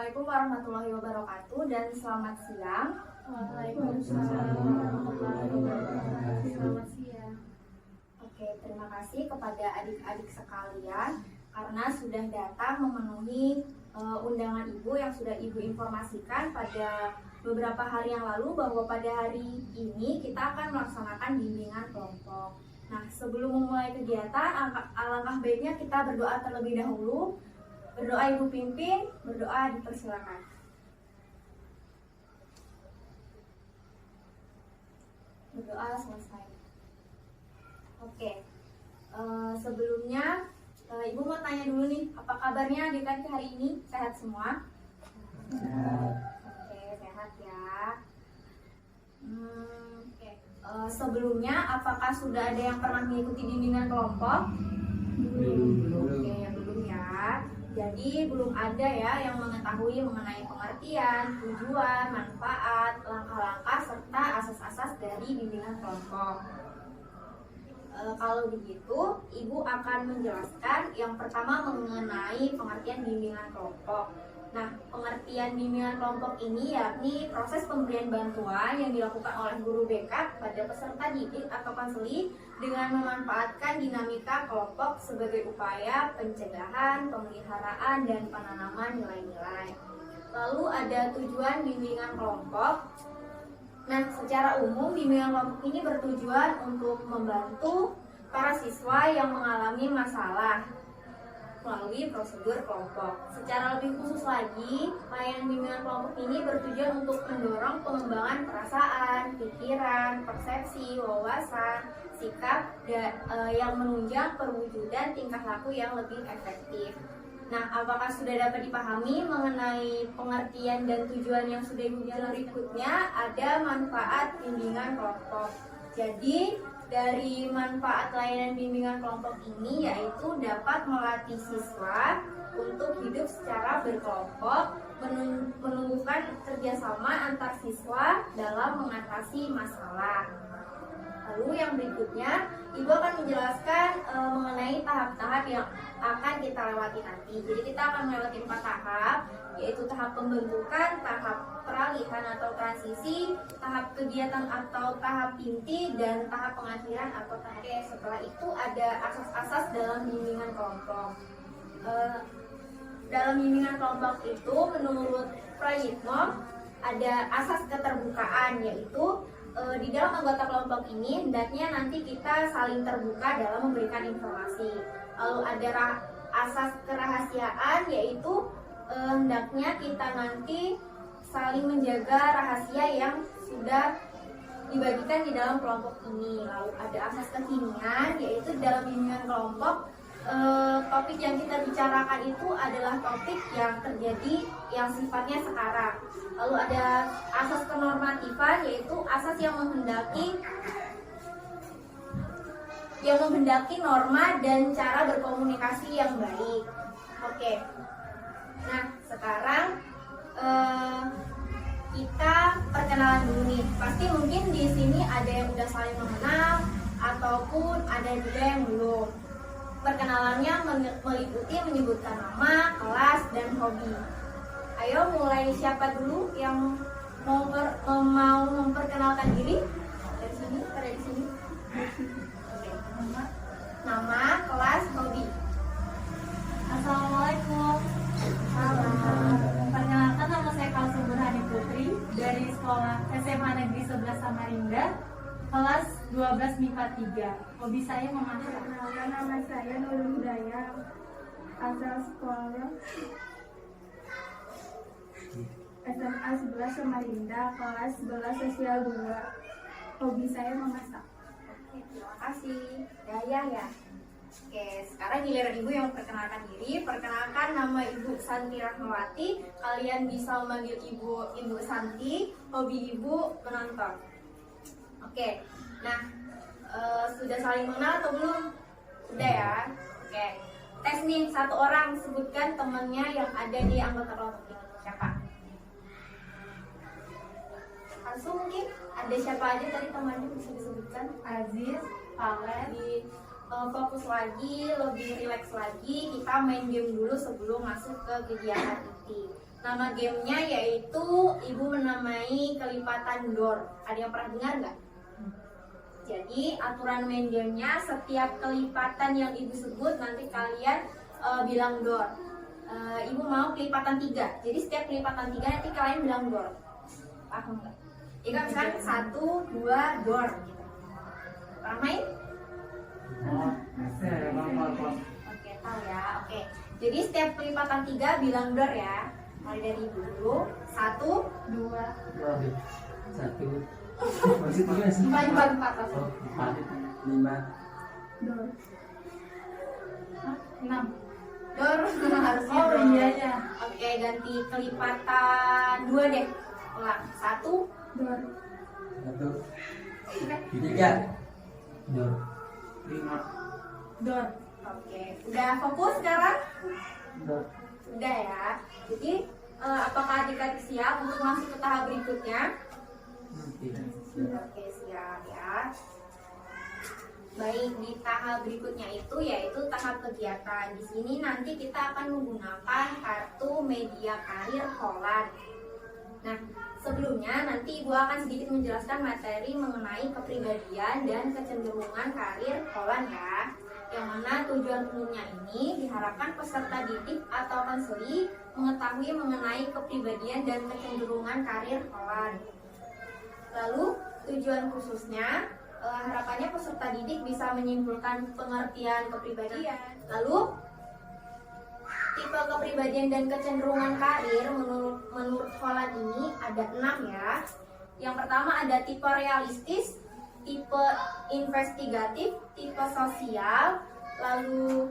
Assalamualaikum warahmatullahi wabarakatuh dan selamat siang. Waalaikumsalam warahmatullahi wabarakatuh. Selamat siang. Oke, terima kasih kepada adik-adik sekalian karena sudah datang memenuhi undangan Ibu yang sudah Ibu informasikan pada beberapa hari yang lalu bahwa pada hari ini kita akan melaksanakan bimbingan kelompok. Nah, sebelum memulai kegiatan, alangkah baiknya kita berdoa terlebih dahulu. Berdoa Ibu pimpin, berdoa dipersilakan. Berdoa selesai. Oke, sebelumnya Ibu mau tanya dulu nih, apa kabarnya adik-adik hari ini? Sehat semua? Oke, sehat ya. Oke. Sebelumnya, apakah sudah ada yang pernah mengikuti bimbingan kelompok? Oke, belum ya. Jadi belum ada ya yang mengetahui mengenai pengertian, tujuan, manfaat, langkah-langkah, serta asas-asas dari bimbingan kelompok. Kalau begitu, Ibu akan menjelaskan yang pertama mengenai pengertian bimbingan kelompok. Nah, pengertian bimbingan kelompok ini yakni proses pemberian bantuan yang dilakukan oleh guru BK pada peserta didik atau konseli dengan memanfaatkan dinamika kelompok sebagai upaya pencegahan, pemeliharaan, dan penanaman nilai-nilai. Lalu ada tujuan bimbingan kelompok. Nah, secara umum bimbingan kelompok ini bertujuan untuk membantu para siswa yang mengalami masalah melalui prosedur kelompok. Secara lebih khusus lagi, layanan bimbingan kelompok ini bertujuan untuk mendorong pengembangan perasaan, pikiran, persepsi, wawasan, sikap yang menunjang perwujudan tingkah laku yang lebih efektif. Nah, apakah sudah dapat dipahami mengenai pengertian dan tujuan yang sudah Ibu bilang berikutnya? Ada manfaat bimbingan kelompok. Jadi, dari manfaat layanan bimbingan kelompok ini yaitu dapat melatih siswa untuk hidup secara berkelompok, menumbuhkan kerjasama antar siswa dalam mengatasi masalah. Lalu yang berikutnya, Ibu akan menjelaskan mengenai tahap-tahap yang akan kita lewati nanti. Jadi kita akan melewati 4 tahap, yaitu tahap pembentukan, tahap peralihan atau transisi, tahap kegiatan atau tahap inti, dan tahap pengakhiran atau tahap. Setelah itu ada asas-asas dalam bimbingan kelompok. Dalam bimbingan kelompok itu menurut Prayitno ada asas keterbukaan, yaitu di dalam anggota kelompok ini hendaknya nanti kita saling terbuka dalam memberikan informasi. Lalu ada asas kerahasiaan, yaitu hendaknya kita nanti saling menjaga rahasia yang sudah dibagikan di dalam kelompok ini. Lalu ada asas kekinian, yaitu dalam bimbingan kelompok topik yang kita bicarakan itu adalah topik yang terjadi yang sifatnya sekarang. Lalu ada asas kenormatifan, yaitu asas yang menghendaki norma dan cara berkomunikasi yang baik. Oke. Nah, sekarang kita perkenalan dulu nih. Pasti mungkin di sini ada yang udah saling mengenal ataupun ada juga yang belum. Perkenalannya meliputi menyebutkan nama, kelas, dan hobi. Ayo mulai, siapa dulu yang mau memperkenalkan diri? Dari sini, ada di sini. Oke. Nama, kelas, hobi. Assalamualaikum. Salam. Perkenalkan, nama saya Kalsum Burhani Putri dari sekolah SMA Negeri 11 Samarinda, kelas 12 MIPA 3. Hobi saya memasak. Perkenalkan, nama saya Nurul Hidayah, asal sekolah SMA 11 Samarinda, kelas 11 sosial 2. Hobi saya memasak. Oke, terima kasih. Ya. Oke, sekarang giliran Ibu yang memperkenalkan diri. Perkenalkan, nama Ibu Santi Rahmawati. Kalian bisa memanggil Ibu Santi. Hobi Ibu menonton. Oke, nah sudah saling mengenal atau belum? Sudah ya. Oke, tes nih, satu orang sebutkan temannya yang ada di anggota kelompok ini. Siapa? Langsung mungkin ada siapa aja tadi temannya bisa disebutkan? Aziz, Palen, fokus lagi, lebih rileks lagi. Kita main game dulu sebelum masuk ke kegiatan inti. Nama gamenya yaitu ibu menamai kelipatan door. Ada yang pernah dengar nggak? Jadi aturan main gamenya setiap kelipatan yang ibu sebut nanti kalian bilang door. Ibu mau kelipatan 3. Jadi setiap kelipatan 3 nanti kalian bilang door. Paham nggak? Jika misalkan 1, 2, door gitu. Pernah main? Oke, tahu ya. Oke. Jadi setiap kelipatan 3 bilang door ya. Mulai dari ibu dulu. 1, 2, 1 4, 4. 5 Door. 6. Door harusnya Oh door. iya ya. Oke, ganti kelipatan 2 deh. Ulang. 1, Door. 1 3 Dor 5 Door. Oke, udah fokus sekarang? Dor Udah ya. Jadi apakah adik-adik siap untuk masuk ke tahap berikutnya? Oke, siap ya. Baik, di tahap berikutnya itu yaitu tahap kegiatan. Di sini nanti kita akan menggunakan kartu media karir Holland. Nah, sebelumnya nanti Ibu akan sedikit menjelaskan materi mengenai kepribadian dan kecenderungan karir Holland ya. Yang mana tujuan umumnya ini diharapkan peserta didik atau konseli mengetahui mengenai kepribadian dan kecenderungan karir Holland. Lalu tujuan khususnya harapannya peserta didik bisa menyimpulkan pengertian kepribadian. Lalu tipe kepribadian dan kecenderungan karir menurut Holland ini ada 6 ya. Yang pertama ada tipe realistis, tipe investigatif, tipe sosial, lalu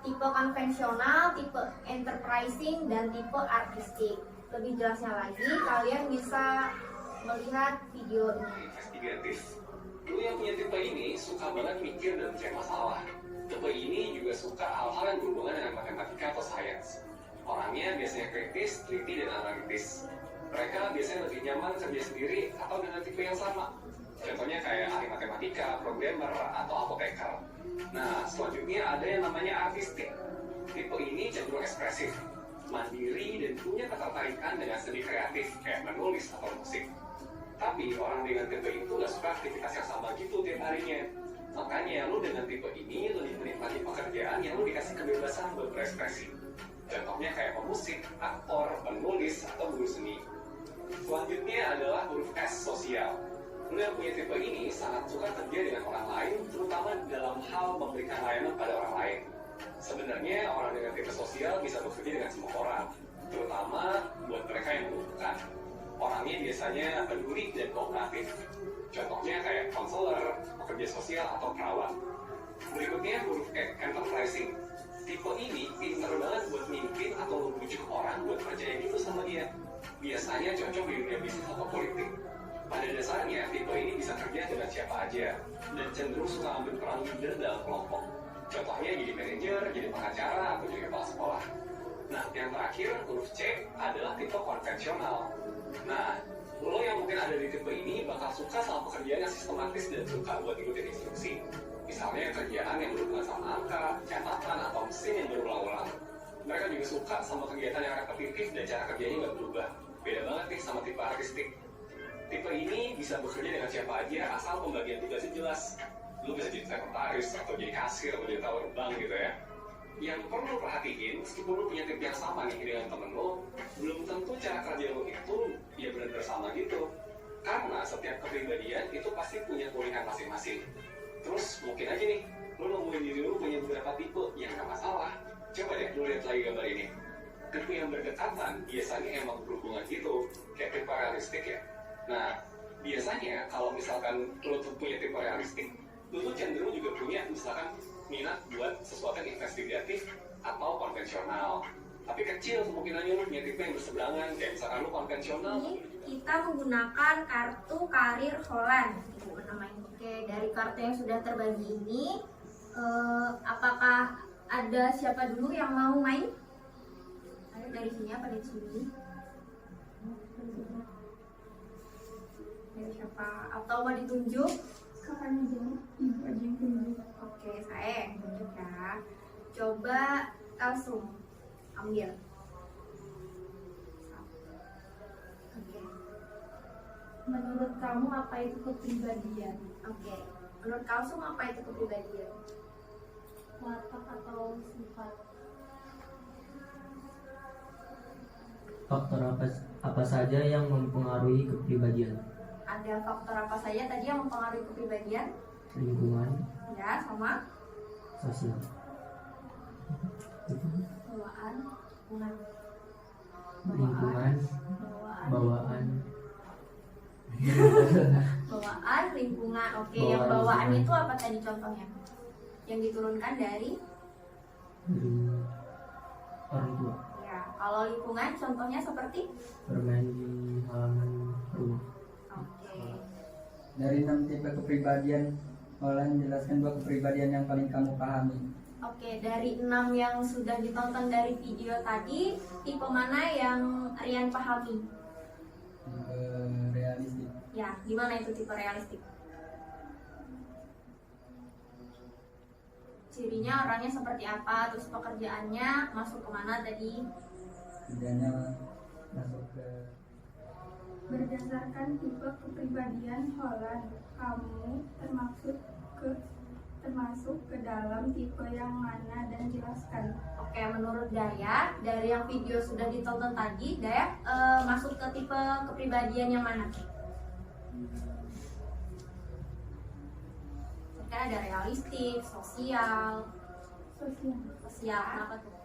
tipe konvensional, tipe enterprising, dan tipe artistik. Lebih jelasnya lagi, kalian bisa melihat video ini. Investigatif. Lu yang punya tipe ini suka banget mikir dan mencari masalah. Tipe ini juga suka hal-hal yang berhubungan dengan matematika atau sains. Orangnya biasanya kritis, teliti, dan analitis. Mereka biasanya lebih nyaman kerja sendiri atau dengan tipe yang sama. Contohnya kayak ahli matematika, programmer, atau apoteker. Nah, selanjutnya ada yang namanya artistik. Tipe ini cenderung ekspresif, mandiri, dan punya ketertarikan dengan seni kreatif, kayak menulis atau musik. Tapi orang dengan tipe itu gak suka aktivitas yang sama gitu tiap harinya. Makanya lu dengan tipe ini lebih menikmati pekerjaan yang lu dikasih kebebasan buat berekspresi. Contohnya kayak pemusik, aktor, penulis, atau guru seni. Selanjutnya adalah huruf S, sosial. Lu yang punya tipe ini sangat suka kerja dengan orang lain, terutama dalam hal memberikan layanan pada orang lain. Sebenarnya orang dengan tipe sosial bisa bekerja dengan semua orang, terutama buat mereka yang membutuhkan. Orangnya biasanya peduli dan kooperatif. Contohnya kayak konselor, pekerja sosial, atau perawat. Berikutnya huruf E, enterprising. Tipe ini pinter banget buat mimpin atau membujuk orang buat percaya gitu sama dia. Biasanya cocok di dunia bisnis atau politik. Pada dasarnya, tipe ini bisa kerja dengan siapa aja dan cenderung suka ambil peran leader dalam kelompok. Contohnya jadi manajer, jadi pengacara, atau jadi kepala sekolah. Nah, yang terakhir, huruf C adalah tipe konvensional. Nah, lo yang mungkin ada di tipe ini bakal suka sama pekerjaan yang sistematis dan suka buat ikutin instruksi. Misalnya kerjaan yang berhubungan sama angka, catatan, atau mesin yang berulang-ulang. Mereka juga suka sama kegiatan yang repetitif dan cara kerjanya nggak berubah. Beda banget nih sama tipe artistik. Tipe ini bisa bekerja dengan siapa aja asal pembagian tugasnya jelas. Lo bisa jadi sekretaris, atau jadi kasir, atau jadi teller bank gitu ya. Yang perlu perhatiin, meskipun lo punya tipe yang sama nih dengan temen lo, belum tentu cara kerja lo itu ya benar-benar sama gitu. Karena setiap kepribadian itu pasti punya kelebihan masing-masing. Terus mungkin aja nih, lo nemuin diri lo punya beberapa tipe yang gak masalah. Coba deh lo lihat lagi gambar ini. Tipe yang berdekatan biasanya emang berhubungan gitu, kayak tipe realistik ya. Nah, biasanya kalau misalkan lo tuh punya tipe realistik, lo tuh cenderung juga punya misalkan minat buat sesuatu yang investigatif atau konvensional. Tapi kecil kemungkinannya lu punya tipe yang berseberangan, kayak misalkan lu konvensional. Ini kita menggunakan kartu karir Holland, Ibu namanya. Oke, dari kartu yang sudah terbagi ini, apakah ada siapa dulu yang mau main? Ada dari sini apa dari sini? Dari siapa? Atau mau ditunjuk? Kakaknya dong, ibu aja yang tunjuk. Oke, saya yang tunjuk ya. Coba langsung ambil. Menurut kamu apa itu kepribadian? Oke, menurut Kalsum apa itu kepribadian? Watak atau sifat? Faktor apa saja yang mempengaruhi kepribadian? Ada faktor apa saja tadi yang mempengaruhi kepribadian? Lingkungan, Ya, sama sosial. Bawaan? Lingkungan, bawaan, bawaan, lingkungan. Oke, Bawaan, yang bawaan lingkungan. itu apa tadi contohnya? Yang diturunkan dari dari orang tua, ya. Kalau lingkungan contohnya seperti bermain di halaman rumah. oke. Dari 6 tipe kepribadian, Olan jelaskan 2 kepribadian yang paling kamu pahami. Oke, dari 6 yang sudah ditonton dari video tadi, tipe mana yang Rian pahami? Realistik. Ya, gimana itu tipe realistik? Cirinya orangnya seperti apa, terus pekerjaannya masuk kemana tadi? Kerjanya masuk ke Berdasarkan tipe kepribadian Holland, kamu termasuk ke dalam tipe yang mana dan jelaskan. Oke, menurut Daya, dari yang video sudah ditonton tadi, Daya masuk ke tipe kepribadian yang mana? Kan ada realistik, sosial, Sosial. kenapa tuh?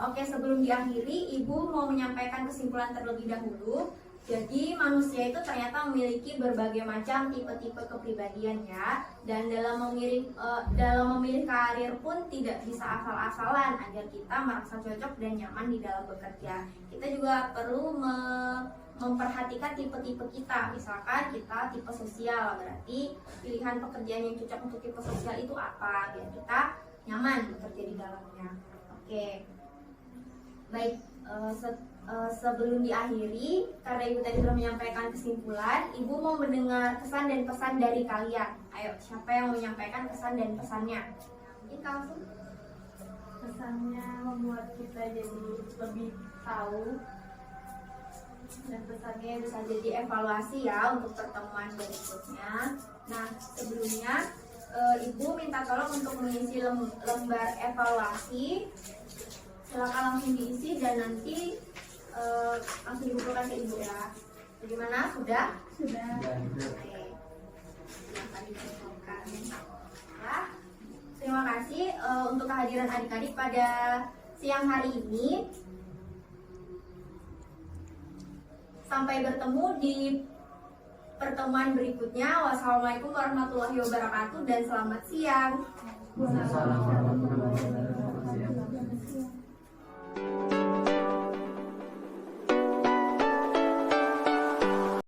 Oke, sebelum diakhiri, Ibu mau menyampaikan kesimpulan terlebih dahulu. Jadi manusia itu ternyata memiliki berbagai macam tipe-tipe kepribadian ya, dan dalam memilih karir pun tidak bisa asal-asalan agar kita merasa cocok dan nyaman di dalam bekerja. Kita juga perlu memperhatikan tipe-tipe kita. Misalkan kita tipe sosial, berarti pilihan pekerjaan yang cocok untuk tipe sosial itu apa biar kita nyaman bekerja di dalamnya. Oke, baik. Sebelum diakhiri, karena Ibu tadi sudah menyampaikan kesimpulan, Ibu mau mendengar kesan dan pesan dari kalian. Ayo, siapa yang mau menyampaikan kesan dan pesannya? Mungkin langsung. Kesannya membuat kita jadi lebih tahu, Dan pesannya bisa jadi evaluasi ya untuk pertemuan berikutnya. Nah, sebelumnya Ibu minta tolong untuk mengisi lembar evaluasi. Silakan langsung diisi dan nanti langsung dikumpulkan ke Ibu ya. Bagaimana? Sudah? Sudah. Oke. Silakan dikumpulkan. Ya. Terima kasih untuk kehadiran adik-adik pada siang hari ini. Sampai bertemu di pertemuan berikutnya. Wassalamualaikum warahmatullahi wabarakatuh dan selamat siang. Assalamualaikum warahmatullahi wabarakatuh.